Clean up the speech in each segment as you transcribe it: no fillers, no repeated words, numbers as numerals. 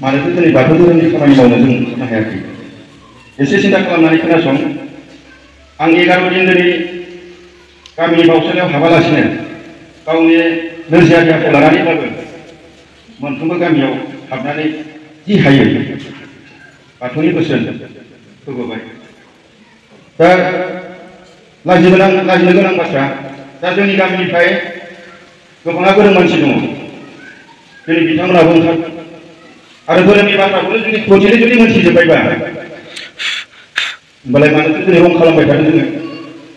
मानोना दिनै बाथौ धोरोमनि खामानि मावनो जों हायाखै। एसे सिन्था खालामनानै खोनासं। आं 11 दिन दिनै गामिनि बावसालियाव हाबालासिनो गावनि नोरजिया देहाखौ लानानैब्लाबो मोनफ्रोमबो गामियाव हाबनानै जि हायो बाथौनि बोसोन होबोबाय। दा लाजिनो गोनां बाथ्रा, दा जोंनि गामिनिफ्राय गोबाङा गोरों मानसि दङ। दिनै बिथांमोनाबो ओंखार आरो धोरोमनि बाथ्राखौनो जुदि खनसेनो जुदि मोनथिजोब्बायबा होमबालाय मानोथो दिनै रं खालामबाय थादों जोङो?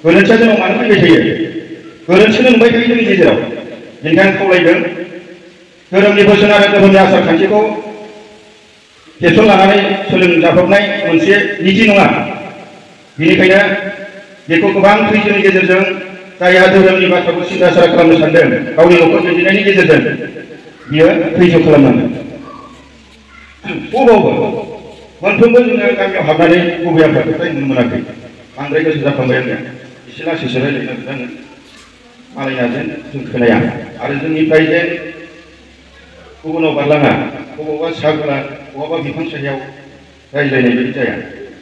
गोरोन्थिया जोंनाव मानो फैबाय थायो? गोरोन्थिखौनो नुबाय थायो जोंनि गेजेराव। बेनिखायनो खावलायदों धोरोमनि बोसोन आरो धोरोमनि आसार खान्थिखौ टेनसन लानानै सोलोंजाब्रबनाय मोनसे नीति नङा। बेनिखायनो बेखौ गोबां धैर्यनि गेजेरजों जायहा धोरोमनि बाथ्राखौ सिन्था सारा खालामनो सानदों गावनि न'खर दैदेननायनि गेजेरजों बियो धैर्य खालामनांगोन। बबावबो मोनफ्रोमबो जोङो गामियाव हाबनानै गुबै आफादनिफ्राय नुनो मोनाखै। बांद्राय गोसो जाफ्लांबाय आङो। एसे लासैसो रायज्लायनो आङो मालायनाजों जों खोनाया आरो जोंनिफ्राय जे गुबुनाव बारलाङा, बबावबा साहा गला बहाबा बिफां सायाव रायज्लायनाय बायदि जाया।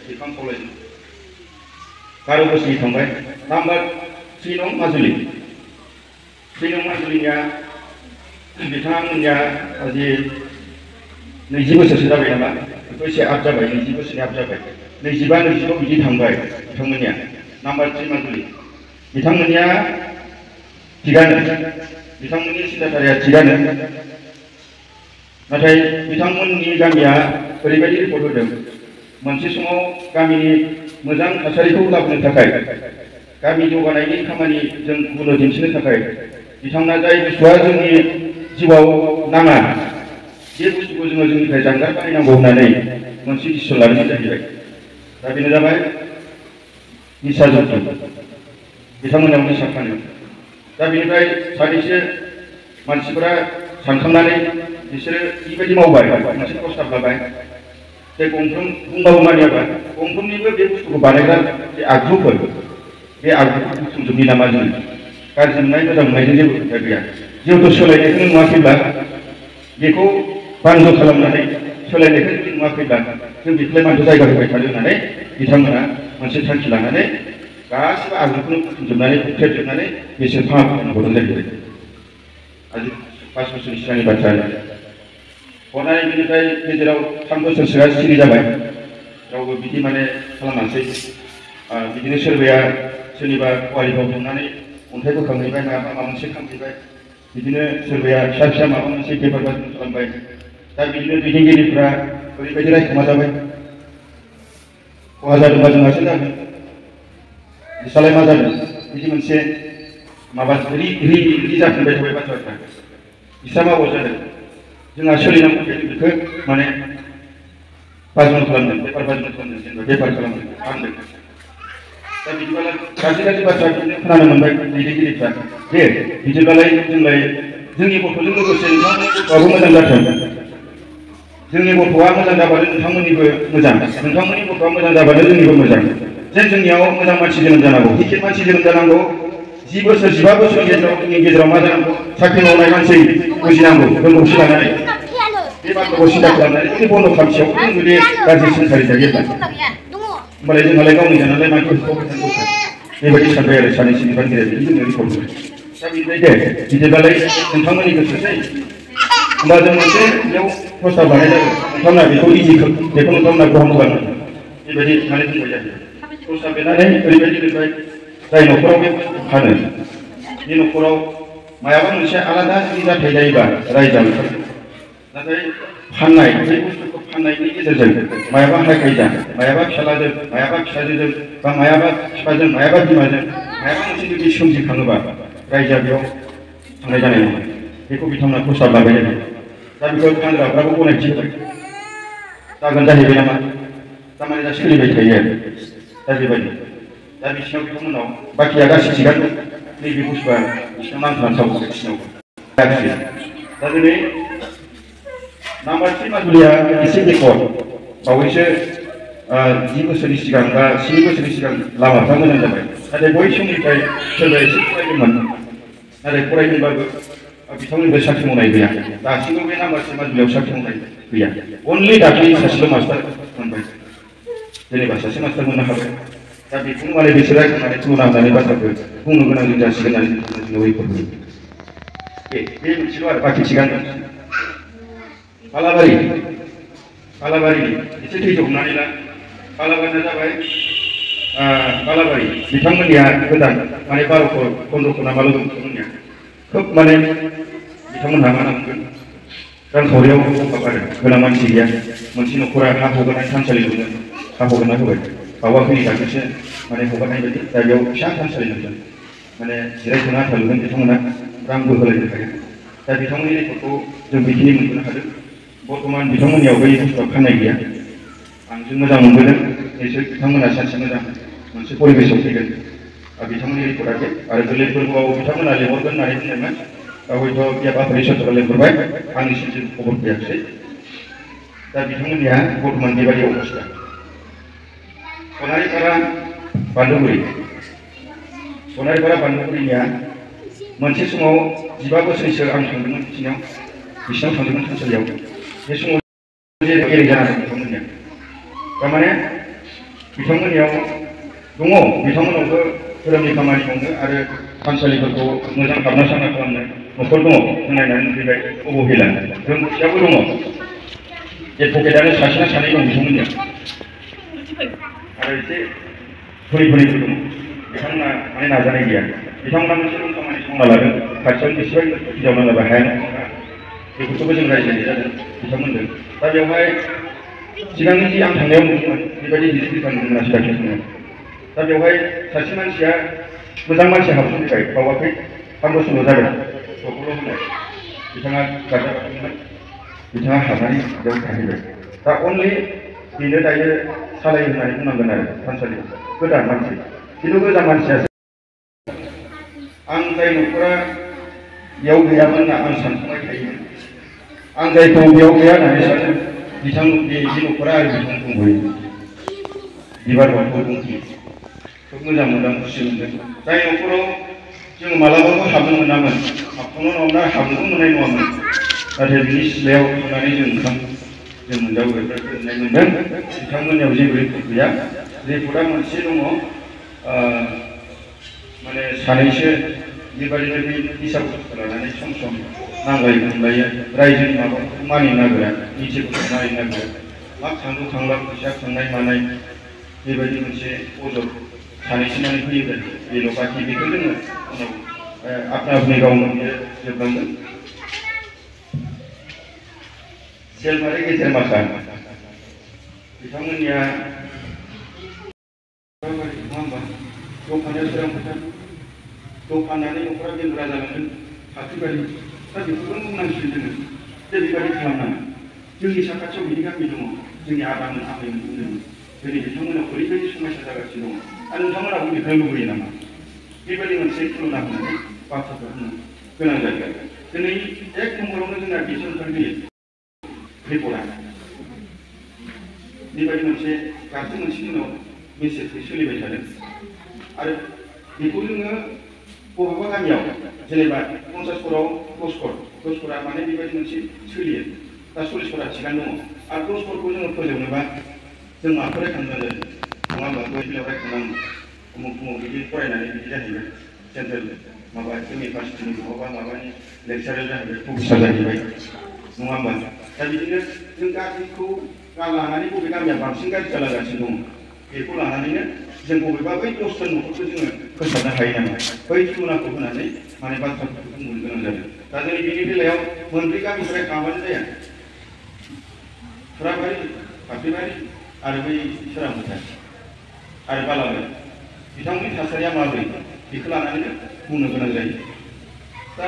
बिफां खावलायनो 12 बोसोरनि थांबाय। नाम्बार 3 नं माजुलि। 3 नं माजुलिनिया बिथांमोननिया जि 20 बोसोरसो जाबाय नामा? बेखौ एसे आप जाबाय, 20 बोसोरनि आप जाबाय। 25, 26 बिदि थांबाय बिथांमोननिया। नाम्बार 3 माजुलि। बिथांमोननिया थिगानो, बिथांमोननि सिन्ताधाराया थिगानो। नाथाय बिथांमोननि गामिया ओरैबायदि रिपर्ट होदों, मोनसे समाव गामिनि मोजां थासारिखौ लाबोनो थाखाय, गामि जौगानायनि खामानि जों गुबुननो दिन्थिनो थाखाय बिथांमोना जाय बुस्थुआ जोंनि जिउआव नाङा बे बुस्थुखौ जोङो जोंनिफ्राय जानगार बानायनांगौ होननानै मोनसे डिसिसन लानाय जाहैबाय। दा बेनो जाबाय निसा जुक्त। बिथांमोनाव निसा फानो। दा बेनिफ्राय सानैसो मानसिफोरा सानखांनानै बिसोरो ओरैबायदि मावबाय, मोनसे प्रस्ताब लाबाय जे गंफ्रोम बुंबाबो मानियाबा गंफ्रोमनिबो बे बुस्थुखौ बानायग्रा जे आगजुफोर, बे आगजुखौ बुथुमजोबनि नामा जों? गाज्रि मोननाय मोजां मोननायजों जेबो खोथा गैया। जिहेतु सोलायनायखौनो नुवाखैब्ला बेखौ बान्द खालामनानै सोलायनायखौ जुदि नुवाखैब्ला जों बेखौलाय मानोथो जायगा होबाय थानो होननानै बिथांमोना मोनसे थांखि लानानै गासिबो आगजुखौनो बुथुमजोबनानै बुख्रेबजोबनानै बिसोर फाहामनो हरदों जाहैबाय। आजि 5 बोसोर सिगांनि बाथ्रा। हरनानै बेनिफ्राय गेजेराव 3 बोसोरसोआ सिरि जाबाय। रावबो बिदि माने खालामासै। बिदिनो सोरबाया सोरनिबा कवारिफ्राव थांनानै अन्थाइ बोखांहैबाय, माबा मोनसे खालामहैबाय। बिदिनो सोरबाया फिसा फिसा माबा मोनसे बेफार बानिज्य खालामबाय। दा बिदिनो दैदेनगिरिफ्रा ओरैबायदि रायखोमा जाबाय। खहा जादोंबा जोंहासो जागोन, बिसालाय मा जादों? बिदि मोनसे माबा रि जाफिनबाय थाबाय बाथ्राफ्रा। बिसा मावो जादों, जोंहा सोलिनांगौ बेखौ माने बाजन खालामदों, बेफार बानिज्य खालामदों, जेनेबा बेफार खालामदों, फानदों। दा बिदिबालाय गाज्रि बाथ्रा बिदिनो खोनानो मोनबाय दैदेनगिरिफ्रा जे बिदिबालाय जोंलाय जोंनि गथ'जों लोगोसे नोंथांमोननि गथ'आबो मोजां जाथों। जोंनि गथ'आ मोजां जाबानो नोंथांमोननिबो मोजां, नोंथांमोननि गथ'आ मोजां जाबानो जोंनिबो मोजां। जेन जोंनियाव मोजां मानसि जोनोम जानांगौ, गिदिर मानसि जोनोम जानांगौ। 10 बोसोर 15 बोसोरनि गेजेराव जोंनि गेजेराव मा जानांगौ? साख्रि मावनाय मानसि बुजिनांगौ, रोंगौथि लानानै बे बाथ्राखौ सिन्था खालामनानै जुदि बन्द खामसेयाव जों जुदि गाज्रि सोंखारि जायोब्ला होमबालाय जोंहालाय गावनि जानानै मानसिखौ होखाबाय थानांगौ। बेबायदि सानबाय आरो सानैसो बिबानगिरिया बिदि जोंनो रिपर्ट होबाय। दा बिनिफ्राय दे बिदिब्लालाय नोंथांमोननि गोसोसै, होमबा जों मोनसे बेयाव प्रस्ताब लानाय जागोन। नोंथांमोना बेखौ बेखौ नोंथांमोना ग्रहन खालामनो बेबायदि होननानै बुंबाय जायो। प्रस्ताब लिरनानै ओरैबायदि लिरबाय, जाय न'खराव बे बुस्थुखौ फानो बे न'खराव मायाबा मोनसे आलादा जुदि जाथाय जायोबा रायजा ओंखारगोन। नाथाय फाननाय, बे बुस्थुखौ फाननायनि गेजेरजों मायाबा हायखायजा, मायाबा फिसालाजों, मायाबा फिसाजोजों, बा मायाबा बिफाजों, मायाबा बिमाजों मायाबा मोनसे जुदि सोमजिखाङोबा रायजोआ बेयाव थांनाय जानाय नङा। बेखौ बिथांमोना प्रस्ताब लाबाय जादों। दा बेखौ फानग्राफ्राबो गनायथि होबाय। जागोन जाहैबाय नामा? थारमाने दा सोलिबाय थायो आरो। दा बेबायदि दा बिसिनाव बिथांमोनाव बाखिया गासै थिगानो दं। नैबे बुस्थुआ बिसिनाव नांथानानै बिसिनाव गाज्रि। दा दिनै नाम्बार 3 माजुलिया एसे बेकवार्ड। बावैसो 10 बोसोरनि सिगां बा 7 बोसोरनि सिगां लामाफ्रा मोजां जाबाय। नाथाय बै समनिफ्राय सोरबा एसे फरायदोंमोन, नाथाय फरायदोंबाबो बिथांमोननिफ्राय साख्रि मावनाय गैया दासिमबो बे नाम्बारसिम माजुलियाव साख्रि मावनाय गैया अनलि दाख्लै सासेल' मास्टार मोनबाय जेनेबा सासे मास्टार मोननो हाबाय दा बेखौनो माने बिसोरो रायखांनानै थुलुंगा होनानै बाथ्राखौ बुंनो गोनां जासिगोन होननानै जोङो रिपर्ट होयो बे मोनसेल' आरो बाखि थिगानो बालाबारि एसे थैजौ हमनानै ला बालाबारिया जाबाय बालाबारि बिथांमोननिया गोदान माने 12 ना माल' दं बिथांमोननिया खोब माने बिथांमोनहा मा नांगोन रांखावरियाव अभाब आरो गोनां मानसि गैया मोनसे न'खरा हा हगारनाय थानसालि लुनो हा हगारना होबाय बावाखैनि दाख्लैसो माने हगारनाय बायदि दा बेयाव फिसा थानसालि लुदों माने जिरायथ'नो आथा लुदों बिथांमोना रांबो होलायनो हाया दा बिथांमोननि रिपर्टखौ जों बेखिनि मोनबोनो हादों बर्थमान बिथांमोननियाव बै बुस्थुआ फाननाय गैया आं जों मोजां मोनबोदों निसय बिथांमोना सानसे मोजां मोनसे परिबेसाव फैगोन बिथांमोननि रिपर्टआ बे आरो गोरलै फोरबोआव बिथांमोना लेंहरगोन होननानै बुंनायमोन दा हयथ' बिया आफादनि सरकारा लेंहरबाय आंनिसिम जेबो खबर फैयाखै दा बिथांमोननिया बर्थमान बेबायदि अबस्था सनारिपारा बान्दुगुरिनिया मोनसे समाव 15 बोसोरसो आं थांदोंमोन बिसिनाव थांदोंमोन थानसालियाव बे समाव एरै जानानै बिथांमोननिया थारमाने बिथांमोननियाव दङ बिथांमोनावबो धोरोमनि खामानि मावनो आरो थानसालिफोरखौ मोजां हाबना साना खालामनो न'खर दङ जों नायनानै नुफैबाय अबहेला रोंगौथियाबो दङ एडभकेटआनो सासे ना सानै दं बिथांमोननिया आरो एसे धोनिफोर दङ बिथांमोना माने नाजानाय गैया बिथांमोना मोनसे खामानि मावना लादों खाथियावनो बेसेबां हिजावना लाबाय हाया बेफोरखौबो जों रायज्लायनाय जादों बिथांमोनजों दा बेवहाय सिगांनि जि आं थांनायाव नुदोंमोन बेबायदि गिदिर नुनो मोनासै दाख्लै थांनायाव दा बेवहाय सासे मानसिया मोजां मानसि हाबसनबाय बावाखै 5 बोसोरल' जाबाय गथ'ल' होनाय बिथाङा गाजा बादोंमोन बिथाङा हाबनानै बेयाव थाहैबाय दा अनलि बेनो दायो सालायो होननानै बुंनांगोन आरो थानसालियाव गोदान मानसि खिन्थु गोजाम मानसियासो आं जाय न'खरा बेयाव गैयामोन होनना आं सानखांबाय थायोमोन आं जायखौ बेयाव गैया होननानै सानो बिथांमोननि जि न'खरा आरो बिथां बुंबोयो बिबार बाथौ बुंफैयो खोब मोजां मोनदों खुसि मोनदों जाय न'खराव जों मालाबाबो हाबनो मोनामोन हाबथ'नो नङाब्ला हाबनोबो मोननाय नङामोन नाथाय बिनि सिथ्लायाव थांनानै जों मोनजाबोबाय गोजोननाय मोनदों बिथांमोननियाव जेबो रिपर्ट गैया रिपर्टआ मोनसे दङ माने सानैसो बेबायदिनो बे हिसाब लानानै सम नांलायो खमलायो रायजोनि माबाखौ मानिनो नागिरा नितिफोरखौ मानिनो नागिरा मा थांनो थांला फैसा खांनाय मानाय बेबायदि मोनसे अजद सानैसो माने फैयो बेल' बाखि बेखौ जोङो उनाव आपना आपनि गावनो जोबलांगोन सेलमारि गेजेर माखा बिथांमोननिया नङा होमबा दखानाव सोरां फोथार दखानानै न'खरा बेंग्रा जालांगोन फाख्रिबारि दा बेफोरखौनो बुंनांसिगोन जोङो जे बेबायदि खालामनाङा जोंनि साखाथियाव बिदि गामि दङ जोंनि आदामोन आबैमोन बुंदोंमोन दिनै बिथांमोनाव ओरैबायदि समस्या जागासिनो दङ आरो नोंथांमोनाबो बेखौ लुबैयो नामा बेबायदि मोनसे तुलना होनानै बाथ्राखौ बुंनो गोनां जागोन दिनै 1 नम्बरावनो जोंना बिसोर ओंखारबोयो रिपर्टआ बेबायदि मोनसे गासै मोनसे दिनाव मेसेजखौ सोलिबाय थादों आरो बेखौ जोङो बबेबा गामियाव जेनेबा 50 खराव 10 खरा माने बेबायदि मोनसे सोलियो दा 40 खरा थिगानो दङ आरो 10 खरखौ जोङो फोजोबनोबा जों माखौ रायखांनांगोन नङा होमबा बेयाव रायखांनांगौ उमुक बिदि फरायनानै बिदि जाहैबाय सेन्ट्रेल माबा इउनिभार्सिटिनि बहाबा माबानि लेक्सारार जाहैबाय प्रफेसार जाहैबाय नङा होमबा दा बिदिनो जों गाज्रिखौ लानानै बबे गामिया बांसिन गाज्रि जालांगासिनो दङ बेखौ लानानैनो जों बबेबा बै 10 जन न'खरखौ जोङो फोसाबनो हायो नामा बै तुलनाखौ होनानै माने बाथ्राफोरखौ बुंनो गोनां जादों दा जोंनि बेनि बेलायाव मोनब्रै गामिनिफ्राय खालामबानो जाया फुराबारि फाख्रिबारि आरो बै सोरां फोथार आरो बालाबारि बिथांमोननि थासारिया माबोरै बेखौ लानानैनो बुंनो गोनां जायो दा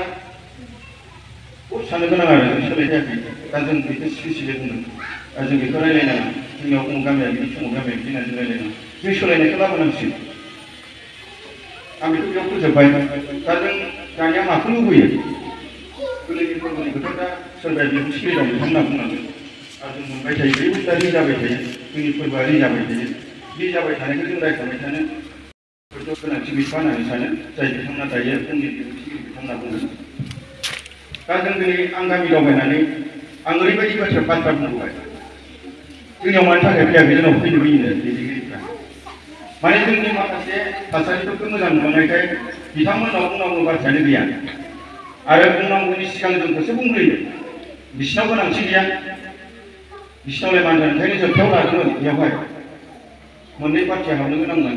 बहुद साननो गोनां आरो जों सोलायथायाखै दा जों बेखौ स्पेसियेलि बुंदों जों बेखौ रायज्लायनाङा जोंनियाव उमुक गामिया बिदि समाव गामिया बिदि होननानै रायज्लायनाङा जों सोलायनायखौ लाबोनांसिगोन आं बेखौ बेयाव फोजोबबाय दा जों दानिया माखौ लुबैयो गोरलैनि फोरबोनि खोथा दा सोरबाया बेखौ सोलिदों बिथांमोना बुंनांगोन आरो जों मोनबाय थायो बे बुस्थुआ रिजाबाय थायो जोंनि फोरबोआ रिजाबाय थायो रिजाबाय थानायखौ जों रायखांबाय थानो हयथ' गोनांथि गैया होननानै सानो जाय बिथांमोना दायो जोंनि बिबुंथिगिरि बिथांमोना बुङो दा जों दिनै आं गामि दावबायनानै आं ओरैबायदि बाथ्रा बुंबोबाय जोंनियाव मानि थाखाय फैयाखै जोंनाव फैनो लुबैयो दैदेनगिरिफ्रा माने जोंनि माखासे थासारिफोरखौ मोजां नुलांनायखाय बिथांमोननाव बुंनांगौ बाथ्रायानो गैया आरो बुंनांगौनि सिगां जोंखौसो बुंग्रोयो बिसिनाव गोनांथि गैया बिसिनावलाय मान जानो ओंखायनो जोबथायाव लादोंमोन बेयावहाय मोननै पार्टिया हाबनो गोनांमोन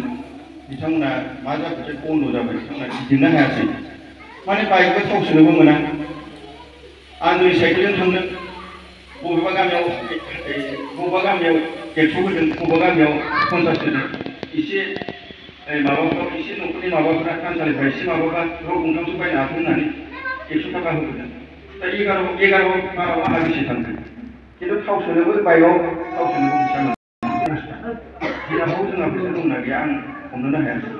बिथांमोना मा जाखोथाय बन्द' जाबाय बिथांमोना गिदिंनो हायासै माने बाइकबो थाव सोनोबो मोना आं दिनै साइकेलजों थांदों बबेबा गामियाव 100 होदों बबेबा गामियाव 50 होदों एसे माबाफ्राव एसे न'खरनि माबाफोरा थानसालिफ्रा एसे माबाबा र' गंथामसो बायनो हाथों होननानै 100 थाखा होबोदों दा 11 बाराव आंहा बेसे थांदों खिन्थु थाव सोनोबो बाइकआव थाव सोनोबो फैसा मोनो दिनाव जोंहा फैसा दंना गैया आं हमनोनो हायासै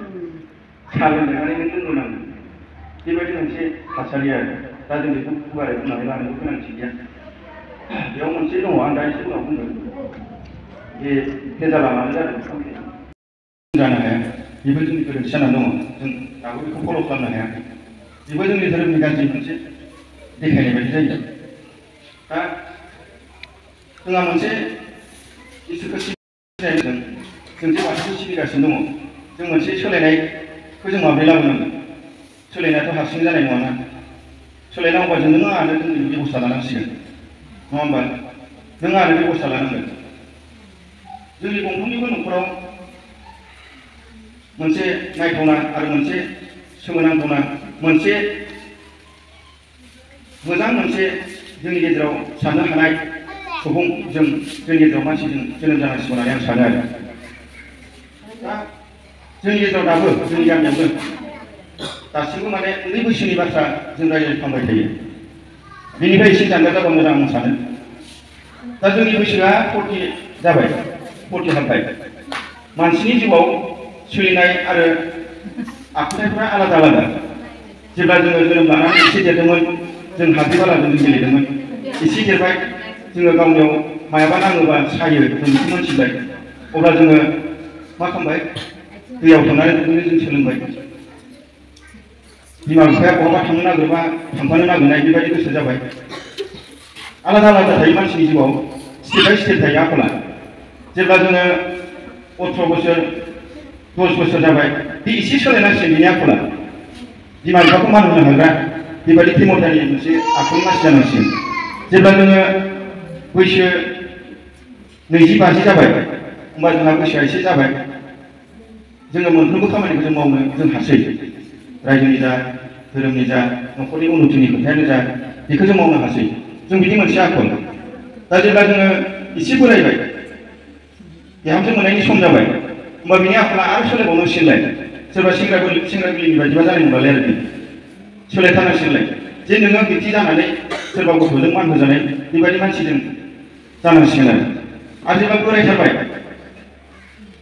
साहा लोंनानै नों लोंनांगौ बेबायदि मोनसे थासारि आरो दा जों बेखौ गुवारै बुंनानै लानांगौ गोनांथि गैया बेयाव मोनसे दङ आं दा एसे उनाव बुंगोन बे भेजाला मानो जादों जानो हाया बेबो जोंनि गोरोन्थि जानानै दङ जों दाबो बेखौ फल' खालामनो हाया बेबो जोंनि धोरोमनि गाज्रि मोनसे देखायनाय बायदि जायो दा जोंहा मोनसे इसोरखौ सिबिनायजों जों जे बाथौखौ सिबिगासिनो दङ जों मोनसे सोलायनायखौ जों माबोरै लाबोनांगोन सोलायनायाथ' हारसिं जानाय नङाना सोलायनांगौबा जों नों आंनो जोंनि बेबस्था लानांसिगोन नङा होमबा नों आंनो बेबस्था लानांगोन जोंनि गंफ्रोमनिबो न'खराव मोनसे नायथावना आरो मोनसे सोमोनांथावना मोनसे मोजां मोनसे जोंनि गेजेराव साननो हानाय सुबुं जोंनि गेजेराव मानसिजों जोनोम जानांसिगौ होननानै आं सानो आरो दा जोंनि गेजेराव दाबो जोंनि गामियावबो दासिमबो माने उन्दै बैसोनि बाथ्रा जों रायज्लायफ्लांबाय थायो बेनिफ्राय एसे जानगार जाबा मोजां आं सानो दा जोंनि बैसोआ 40 जाबाय 40 हाबबाय मानसिनि जिउआव सोलिनाय आरो आखुथायफोरा आलादा आलादा जेब्ला जोङो जोनोम लानानै एसे देरदोंमोन जों हाद्रि बालाजों गेलेदोंमोन एसे देरबाय जोङो गावनियाव मायाबा नाङोबा सायो जों बेखौ मोनथिबाय अब्ला जोङो मा खालामबाय दैयाव थांनानै दुगैनो जों सोलोंबाय बिमा बिफाया बहाबा थांनो नागिरबा थांफानो नागिरनाय बेबायदि गोसो जाबाय आलादा आलादा थायो मानसिनि जिउआव स्टेप बाय स्टेप थायो आखला जेब्ला जोङो 18 बोसोर 10 बोसोर जाबाय बे एसे सोलायनांसिगोन बिनि आखला बिमा बिफाखौ मान होनो हाग्रा बेबायदि खेमथानि मोनसे आखुनि मानसि जानांसिगोन जेब्ला जोङो बैसो 20-50 जाबाय होमबा जोंहा बैसोआ एसे जाबाय जोङो मोनफ्रोमबो खामानिखौ जों मावनो जों हासै रायजोनि जा धोरोमनि जा न'खरनि उन्नतिनि खोथायानो जा बेखौ जों मावनो हासै जों बिदि मोनसे आखल दा जेब्ला जोङो एसे बोरायबाय बिहामजो मोननायनि सम जाबाय होमबा बिनि आखला आरो सोलायबावनांसिगोनलाय सोरबा सेंग्रा गोरलैनि बायदिबा जानाय नंलालाय आरो सोलायथारनांसिगोनलाय जे नोङो बिदि जानानै सोरबा गथ'जों मान होजानाय बेबायदि मानसिजों जानांसिगोन आरो जेब्ला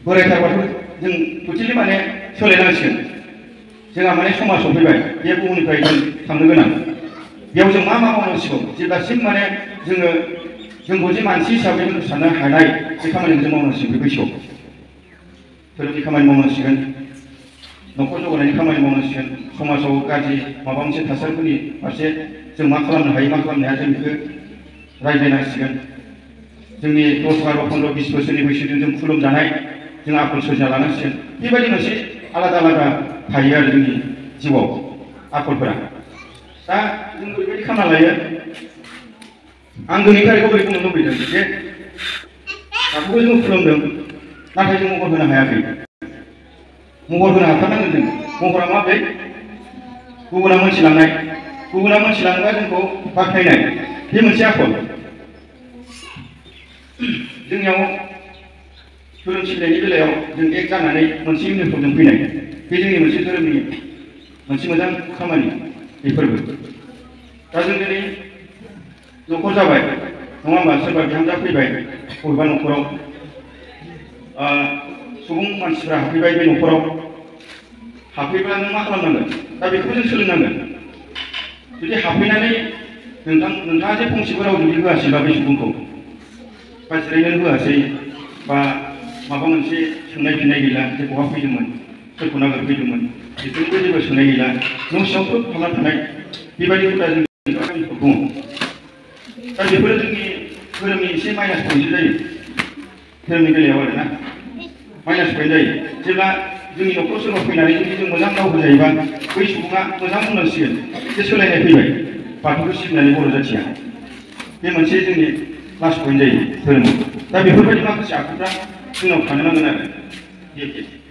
बोरायथारबाथ' जों टटेलि माने सोलायनांसिगोन जोंहा माने समाज सफैबाय बे बुहुमनिफ्राय जों थांनो गोनां बेयाव जों मा मावनांसिगौ जेब्लासिम माने जोंखौ जे मानसि हिसाबै जों साननो हानाय बे खामानिखौ जों मावनांसिगोन बे बैसोआव धोरोमनि खामानि मावनांसिगोन न'खर जौगानायनि खामानि मावनांसिगोन समाजाव गाज्रि माबा मोनसे थासारिफोरनि फारसे जों मा खालामनो हायो मा खालामनो हाया जों बेखौ रायज्लायनांसिगोन जोंनि 10, 12, 15, 20 बोसोरनि बैसोजों जों खुलुमजानाय जों आखल सोरजिना लानांसिगोन बेबायदि मोनसे आलादा आलादा थायो आरो जोंनि जिउआव आखलफोरा दा जों ओरैबायदि खालामना लायो आं दिनै थारिखआव ओरै बुंनो लुबैदों जे बाथौखौ जों खुलुमदों नाथाय जों महर होनो हायाखै महर होनो हाथारनांगोन जों महरा माब्रै गुबुना मोनथिलाङोबा जोंखौ बाख्नायनाय बे मोनसे आखल जोंनियाव धोरोम सिबिनायनि बेलायाव जों एक जानानै मोनसे इउनिफर्मजों फैनाय बे जोंनि मोनसे धोरोमनि मोनसे मोजां खामानि बेफोरबो दा जों दिनै न'खर जाबाय नङा होमबा सोरबा बिहामजा फैबाय बबेबा न'खराव सुबुं मानसिफ्रा हाबफैबाय बे न'खराव हाबफैब्ला नों मा खालामनांगोन दा बेखौबो जों सोलोंनांगोन जुदि हाबफैनानै नोंथाङा जे फंसेबो राव जुदि होआसैबा बे सुबुंखौ बा जिरायनो होआसै बा माबा मोनसे सोंनाय फिननाय गैला जे बहा फैदोंमोन सोरखौ नागिरफैदोंमोन बेफोरनिबो जेबो सोंनाय गैला न' सिङाव खोब थांना थानाय बेबायदि हुदा जोंनि गामिफ्राव दङ दा बेफोरो जोंनि धोरोमनि एसे माइनास पइन्ट जायो धोरोमनि बेलायाव आरोना माइनास पइन्ट जायो जेब्ला जोंनि न'खराव सोरबा फैनानै जुदि जों मोजां राव होजायोबा बै सुबुङा मोजां बुंनांसिगोन जे सोलायनाय फैबाय बाथौखौ सिबिनानै बर' जाथिया बे मोनसे जोंनि प्लास पइन्ट जायो धोरोमाव दा बेफोरबायदि माखासे आखुफ्रा जोंनाव थानो नांगोन आरो